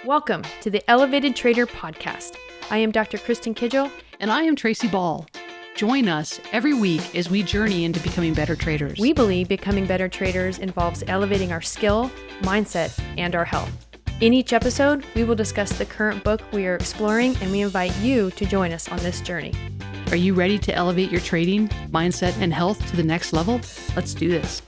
Welcome to the Elevated Trader Podcast. I am Dr. Kristen Kidgel. And I am Tracy Ball. Join us every week as we journey into becoming better traders. We believe becoming better traders involves elevating our skill, mindset, and our health. In each episode, we will discuss the current book we are exploring, and we invite you to join us on this journey. Are you ready to elevate your trading, mindset, and health to the next level? Let's do this.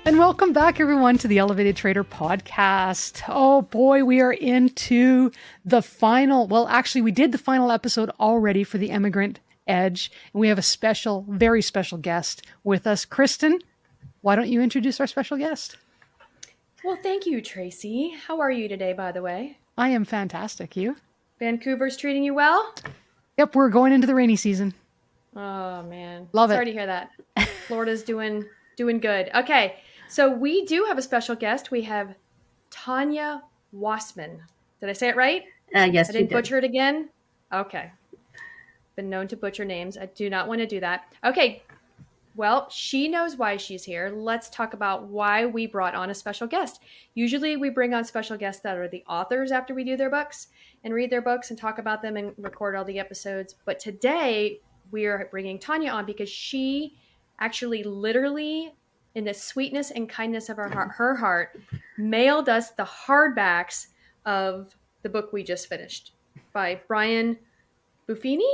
And welcome back, everyone, to the Elevated Trader Podcast. Oh boy, we are into the final, we did the final episode already for the Emigrant Edge, and we have a special, very special guest with us. Kristen, why don't you introduce our special guest? Well, thank you, Tracy. How are you today, by the way? I am fantastic. You? Vancouver's treating you well? Yep, we're going into the rainy season. Oh, man. Love it. Sorry to hear that. Florida's doing good. Okay. So we do have a special guest. We have Tonya Wassman. Did I say it right? Yes, I didn't butcher it again? Okay. Been known to butcher names. I do not want to do that. Okay. Well, she knows why she's here. Let's talk about why we brought on a special guest. Usually we bring on special guests that are the authors after we do their books and read their books and talk about them and record all the episodes. But today we are bringing Tonya on because she actually literally, in the sweetness and kindness of her heart, mailed us the hardbacks of the book we just finished by Brian Buffini?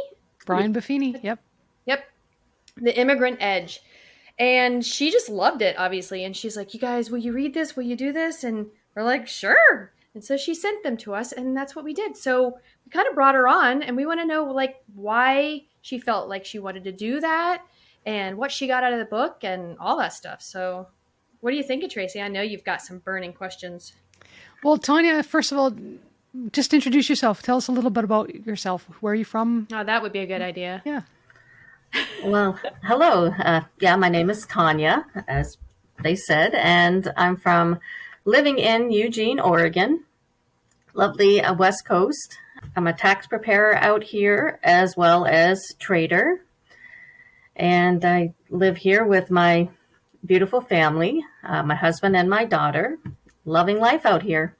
Brian Buffini, yep. Yep. The Emigrant Edge. And she just loved it, obviously. And she's like, you guys, will you read this? Will you do this? And we're like, sure. And so she sent them to us, and that's what we did. So we kind of brought her on, and we want to know, like, why she felt like she wanted to do that, and what she got out of the book and all that stuff. So what do you think of Tracy? I know you've got some burning questions. Well, Tonya, first of all, just introduce yourself. Tell us a little bit about yourself. Where are you from? Oh, that would be a good idea. Yeah. Well, hello. My name is Tonya, as they said, and I'm living in Eugene, Oregon. Lovely West Coast. I'm a tax preparer out here as well as trader. And I live here with my beautiful family, my husband and my daughter, loving life out here.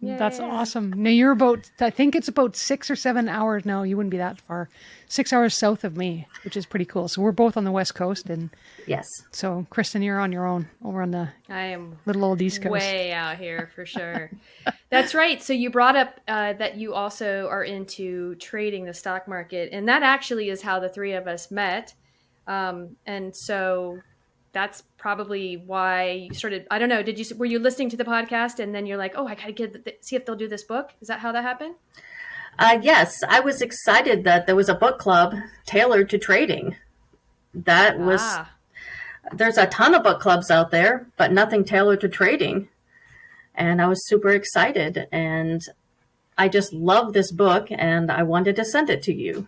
Yay. That's awesome. Now you're I think it's about 6 or 7 hours. No, you wouldn't be that far. 6 hours south of me, which is pretty cool. So we're both on the West Coast. And yes. So Kristen, you're on your own over on the little old East Coast. Way out here for sure. That's right. So you brought up that you also are into trading the stock market. And that actually is how the three of us met. And so that's probably why you started. I don't know. Were you listening to the podcast and then you're like, oh, I got to see if they'll do this book? Is that how that happened? Yes, I was excited that there was a book club tailored to trading. There's a ton of book clubs out there, but nothing tailored to trading. And I was super excited, and I just love this book, and I wanted to send it to you.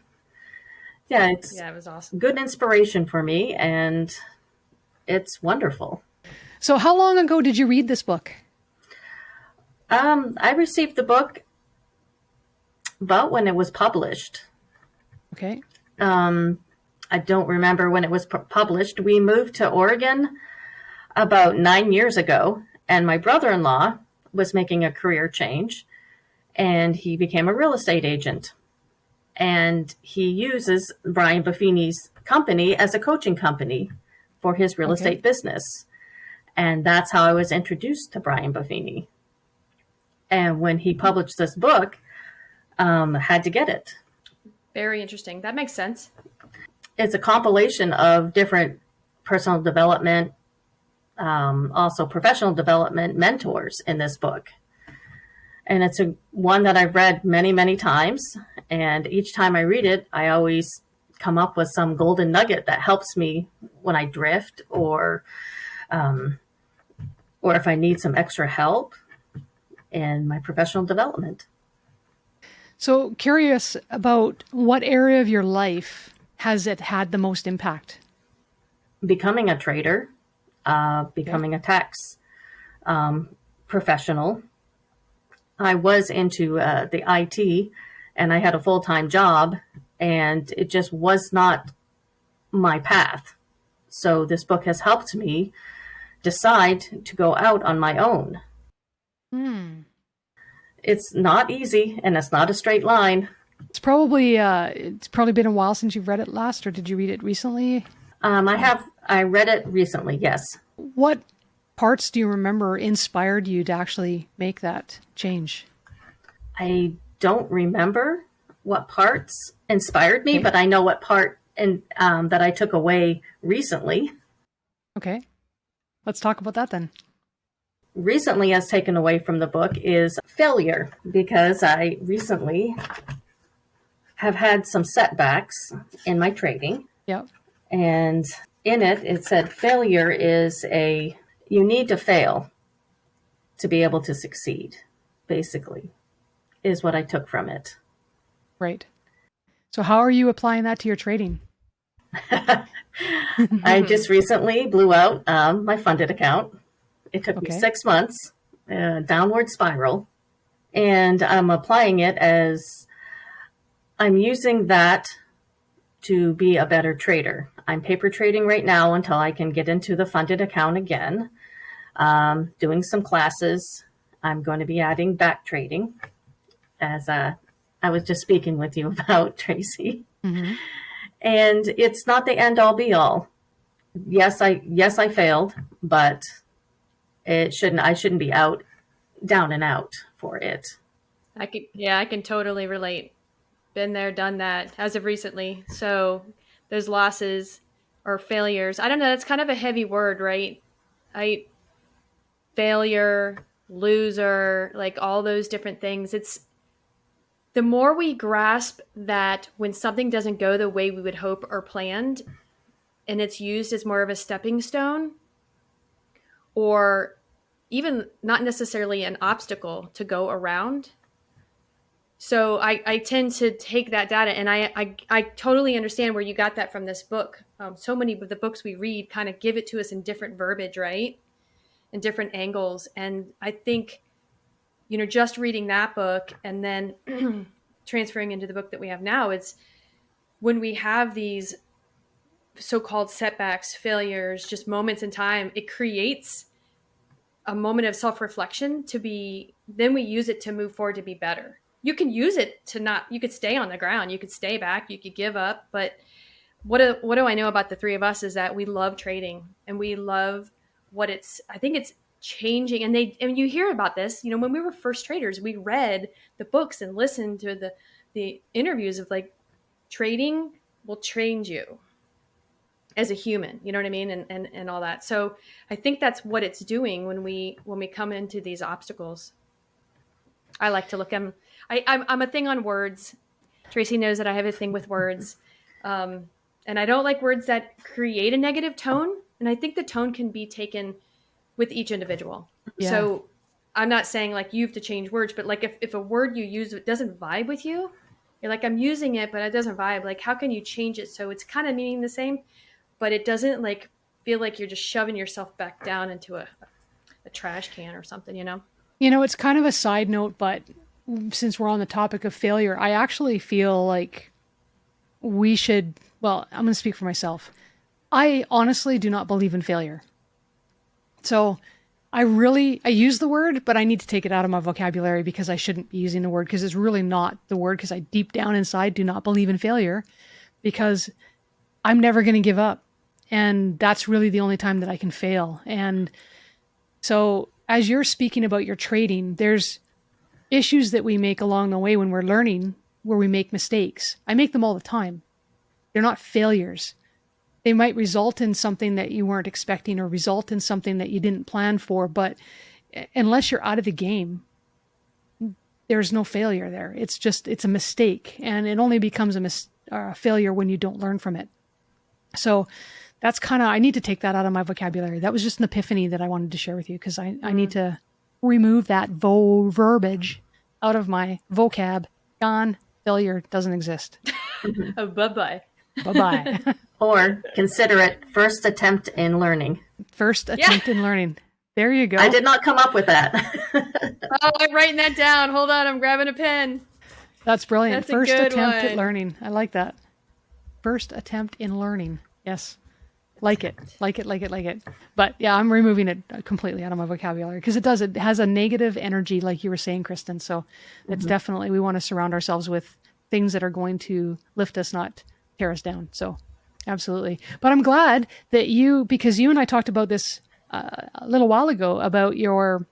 Yeah, it was awesome. Good inspiration for me, and it's wonderful. So how long ago did you read this book? I received the book about when it was published. Okay. I don't remember when it was published. We moved to Oregon about 9 years ago, and my brother-in-law was making a career change, and he became a real estate agent. And he uses Brian Buffini's company as a coaching company for his real estate business. And that's how I was introduced to Brian Buffini. And when he published this book, I had to get it. Very interesting. That makes sense. It's a compilation of different personal development, also professional development mentors in this book. And it's one that I've read many, many times. And each time I read it, I always come up with some golden nugget that helps me when I drift or if I need some extra help in my professional development. So curious about what area of your life has it had the most impact? Becoming a trader, becoming a tax professional. I was into the IT, and I had a full-time job, and it just was not my path. So this book has helped me decide to go out on my own. It's not easy, and it's not a straight line. It's probably been a while since you've read it last, or did you read it recently? I read it recently, yes. What parts do you remember inspired you to actually make that change? I don't remember what parts inspired me, Okay. but I know what part that I took away recently. Okay. Let's talk about that then. Recently, as taken away from the book, is failure, because I recently have had some setbacks in my trading. Yep. And in it, it said failure is you need to fail to be able to succeed, basically, is what I took from it. Right. So how are you applying that to your trading? I just recently blew out my funded account. It took me Okay. 6 months, downward spiral, and I'm applying it as I'm using that to be a better trader. I'm paper trading right now until I can get into the funded account again, doing some classes. I'm going to be adding back trading, as I was just speaking with you about, Tracy. Mm-hmm. And it's not the end all be all. Yes, I failed, but I shouldn't be down and out for it. I can totally relate. Been there, done that as of recently. So those losses or failures, I don't know, that's kind of a heavy word, right? Failure, loser, like all those different things. It's the more we grasp that when something doesn't go the way we would hope or planned, and it's used as more of a stepping stone, or even not necessarily an obstacle to go around. So I tend to take that data, and I totally understand where you got that from this book. So many of the books we read kind of give it to us in different verbiage, right? In different angles. And I think, just reading that book and then transferring into the book that we have now, it's when we have these so-called setbacks, failures, just moments in time, it creates a moment of self-reflection then we use it to move forward to be better. You can use it you could stay on the ground, you could stay back, you could give up. But what do I know about the three of us is that we love trading, and we love I think it's changing. And you hear about this, when we were first traders, we read the books and listened to the interviews of like, trading will change you as a human, you know what I mean? And all that. So I think that's what it's doing when we come into these obstacles. I like to look. I'm a thing on words. Tracy knows that I have a thing with words. And I don't like words that create a negative tone. And I think the tone can be taken with each individual. Yeah. So I'm not saying like you have to change words, but like if a word you use doesn't vibe with you, you're like, I'm using it, but it doesn't vibe. Like, how can you change it so it's kind of meaning the same, but it doesn't like feel like you're just shoving yourself back down into a trash can or something, It's kind of a side note, but since we're on the topic of failure, I actually feel like we should, well, I'm going to speak for myself. I honestly do not believe in failure. So I use the word, but I need to take it out of my vocabulary because I shouldn't be using the word, because it's really not the word, because I deep down inside do not believe in failure, because I'm never going to give up. And that's really the only time that I can fail. And so as you're speaking about your trading, there's issues that we make along the way when we're learning, where we make mistakes. I make them all the time. They're not failures. They might result in something that you weren't expecting, or result in something that you didn't plan for. But unless you're out of the game, there's no failure there. It's a mistake. And it only becomes a failure when you don't learn from it. So that's I need to take that out of my vocabulary. That was just an epiphany that I wanted to share with you, because I need to remove that verbiage out of my vocab. Gone. Failure doesn't exist. Oh, bye-bye. Bye-bye. Or consider it first attempt in learning. First attempt in learning. There you go. I did not come up with that. Oh, I'm writing that down. Hold on, I'm grabbing a pen. That's brilliant. That's a First good attempt one. at learning. I like that. First attempt in learning. Yes. Like it. But yeah, I'm removing it completely out of my vocabulary because it has a negative energy, like you were saying, Kristen. So it's definitely, we want to surround ourselves with things that are going to lift us, not tear us down. So absolutely. But I'm glad that because you and I talked about this a little while ago about your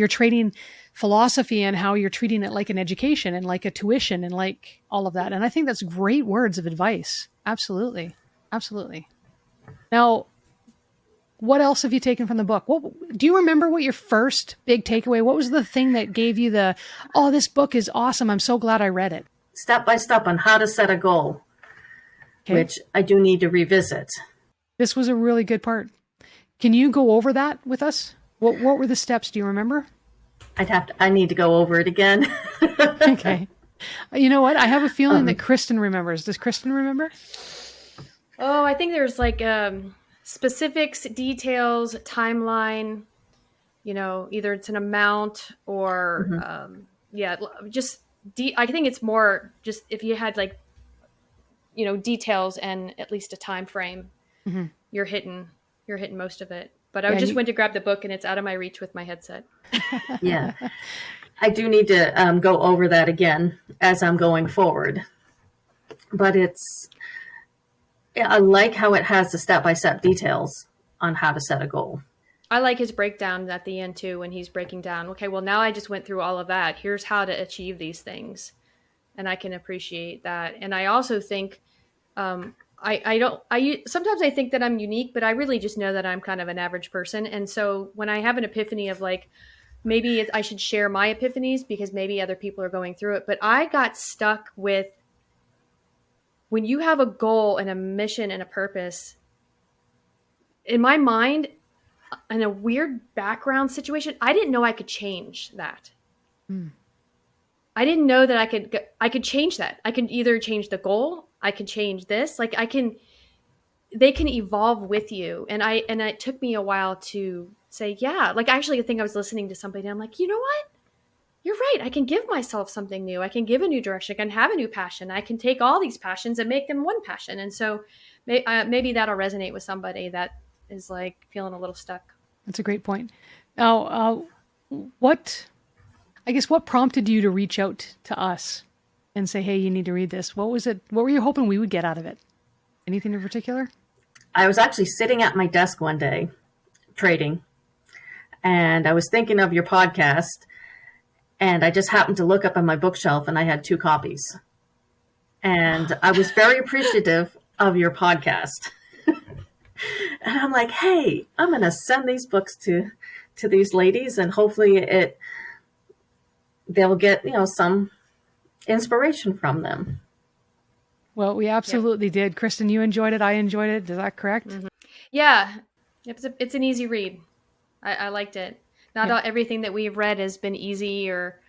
trading philosophy and how you're treating it like an education and like a tuition and like all of that. And I think that's great words of advice. Absolutely. Now, what else have you taken from the book? Do you remember what your first big takeaway? What was the thing that gave you this book is awesome. I'm so glad I read it. Step by step on how to set a goal, which I do need to revisit. This was a really good part. Can you go over that with us? What were the steps? Do you remember? I need to go over it again. Okay. You know what? I have a feeling that Kristen remembers. Does Kristen remember? Oh, I think there's like specifics, details, timeline, either it's an amount or, I think it's more just if you had like, details and at least a time frame, you're hitting most of it. But I just went to grab the book and it's out of my reach with my headset. Yeah. I do need to go over that again as I'm going forward. But I like how it has the step-by-step details on how to set a goal. I like his breakdown at the end too, when he's breaking down, okay, well, now I just went through all of that. Here's how to achieve these things. And I can appreciate that. And I also think, sometimes I think that I'm unique, but I really just know that I'm kind of an average person. And so when I have an epiphany of like, maybe I should share my epiphanies because maybe other people are going through it. But I got stuck with when you have a goal and a mission and a purpose, in my mind, in a weird background situation, I didn't know I could change that. I didn't know that I could change that. I can either change the goal, I can change this, like they can evolve with you. And it took me a while to say, yeah, like actually I think I was listening to somebody and I'm like, you know what? You're right. I can give myself something new. I can give a new direction. I can have a new passion. I can take all these passions and make them one passion. And so maybe that'll resonate with somebody that is like feeling a little stuck. That's a great point. Now, what prompted you to reach out to us and say, hey, you need to read this? What was it? What were you hoping we would get out of it? Anything in particular? I was actually sitting at my desk one day trading, and I was thinking of your podcast, and I just happened to look up on my bookshelf and I had 2 copies. And I was very appreciative of your podcast. And I'm like, hey, I'm going to send these books to these ladies and hopefully they'll get, some inspiration from them. Well, we absolutely did. Kristen, you enjoyed it. I enjoyed it. Is that correct? Mm-hmm. Yeah. It's an easy read. I liked it. Not everything that we've read has been easy or,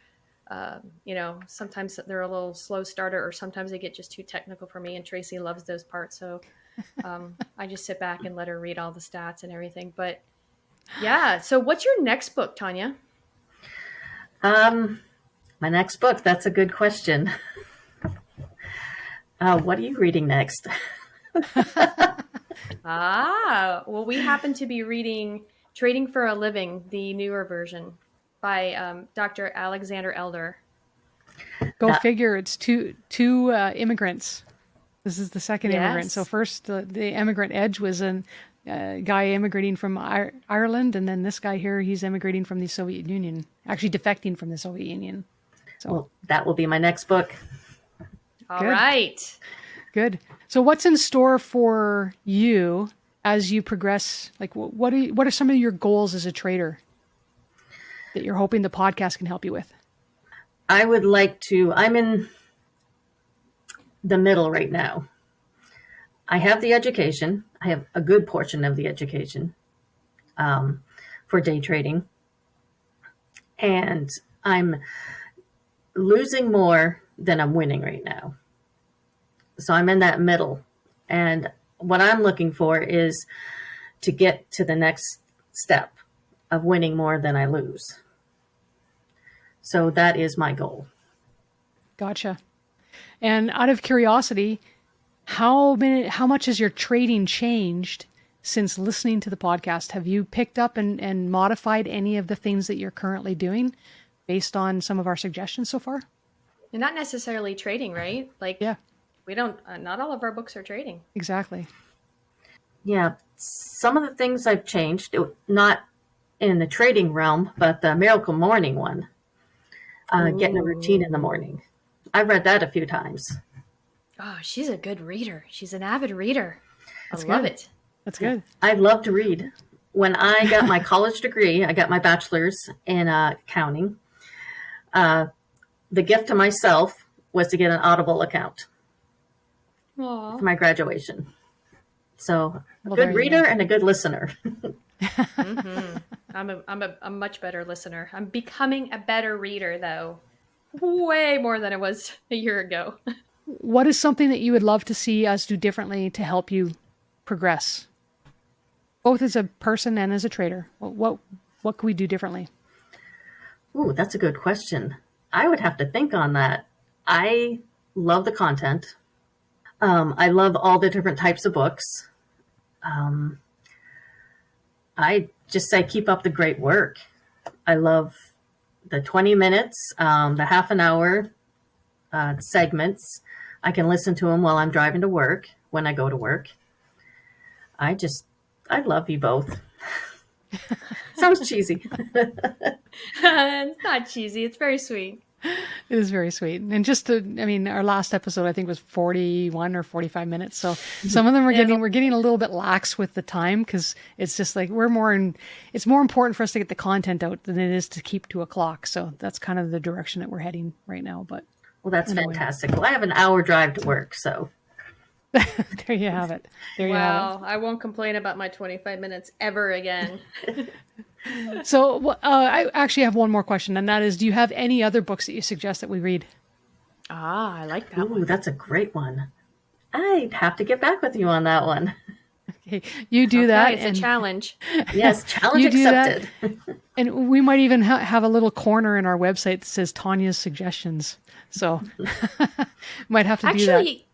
sometimes they're a little slow starter or sometimes they get just too technical for me. And Tracy loves those parts. So I just sit back and let her read all the stats and everything. But yeah. So what's your next book, Tonya? My next book, that's a good question. What are you reading next? Well, we happen to be reading Trading for a Living, the newer version by Dr. Alexander Elder. Go figure. It's two immigrants. This is the second immigrant. So first, the Emigrant Edge was a guy immigrating from Ireland, and then this guy here, he's immigrating from the Soviet Union, actually defecting from the Soviet Union. So well, that will be my next book. All right. Good. So what's in store for you as you progress? Like, what are some of your goals as a trader that you're hoping the podcast can help you with? I would like to, I'm in the middle right now. I have the education. I have a good portion of the education for day trading. And I'm losing more than I'm winning right now. So I'm in that middle. And what I'm looking for is to get to the next step of winning more than I lose. So that is my goal. Gotcha. And out of curiosity, how much has your trading changed since listening to the podcast? Have you picked up and modified any of the things that you're currently doing based on some of our suggestions so far? And not necessarily trading, right? Like, Yeah, we don't, not all of our books are trading. exactly. Yeah, some of the things I've changed, not in the trading realm, but the Miracle Morning one, getting a routine in the morning. I've read that a few times. Oh, she's a good reader. She's an avid reader. That's I love good. it. That's good. I love to read. When I got my college degree, I got my bachelor's in accounting. The gift to myself was to get an Audible account Aw. for my graduation. So, a Well, good there you reader go. and a good listener. I'm a much better listener. I'm becoming a better reader, though. Way more than I was a year ago. What is something that you would love to see us do differently to help you progress, both as a person and as a trader? What can we do differently? Ooh, that's a good question. I would have to think on that. I love the content. I love all the different types of books. I just say keep up the great work. I love the 20 minutes, the half an hour segments. I can listen to them while I'm driving to work, when I go to work. I love you both. Sounds cheesy. It's not cheesy. It's very sweet. It is very sweet. And our last episode, I think, was 41 or 45 minutes. So some of them we're getting a little bit lax with the time, because it's just like it's more important for us to get the content out than it is to keep to a clock. So that's kind of the direction that we're heading right now. But Well, that's fantastic. Well, I have an hour drive to work, so. there you have it. Wow, I won't complain about my 25 minutes ever again. So I actually have one more question, and that is, do you have any other books that you suggest that we read? I like that Ooh, one. that's a great one. I'd have to get back with you on that one. Okay, you do that. It's a challenge. Yes, challenge You do that. accepted. And we might even have a little corner in our website that says Tonya's suggestions. So might have to do that. Actually,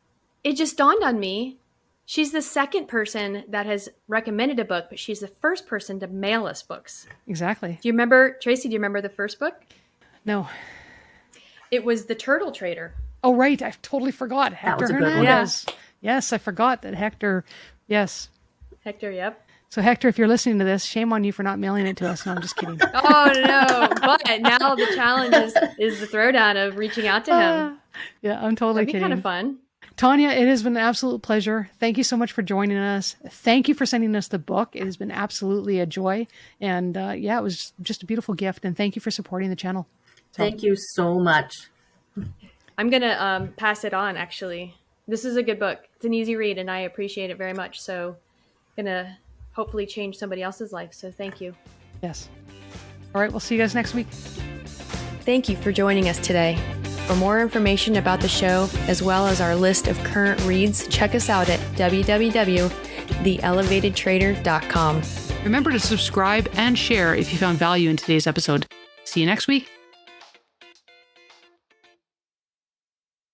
it just dawned on me. She's the second person that has recommended a book, but she's the first person to mail us books. Exactly. Do you remember, Tracy, do you remember the first book? No. It was The Turtle Trader. Oh, right. I totally forgot. Hector was a good one. Hernandez. Yes, I forgot that Hector. Yes. Hector, yep. So Hector, if you're listening to this, shame on you for not mailing it to us. No, I'm just kidding. Oh, no. But now the challenge is the throwdown of reaching out to him. Yeah, I'm totally That'd be kidding. kind of fun. Tonya, it has been an absolute pleasure. Thank you so much for joining us. Thank you for sending us the book. It has been absolutely a joy. And it was just a beautiful gift. And thank you for supporting the channel. Thank you so much. I'm going to pass it on, actually. This is a good book. It's an easy read, and I appreciate it very much. So I'm going to hopefully change somebody else's life. So thank you. Yes. All right. We'll see you guys next week. Thank you for joining us today. For more information about the show, as well as our list of current reads, check us out at www.theelevatedtrader.com. Remember to subscribe and share if you found value in today's episode. See you next week.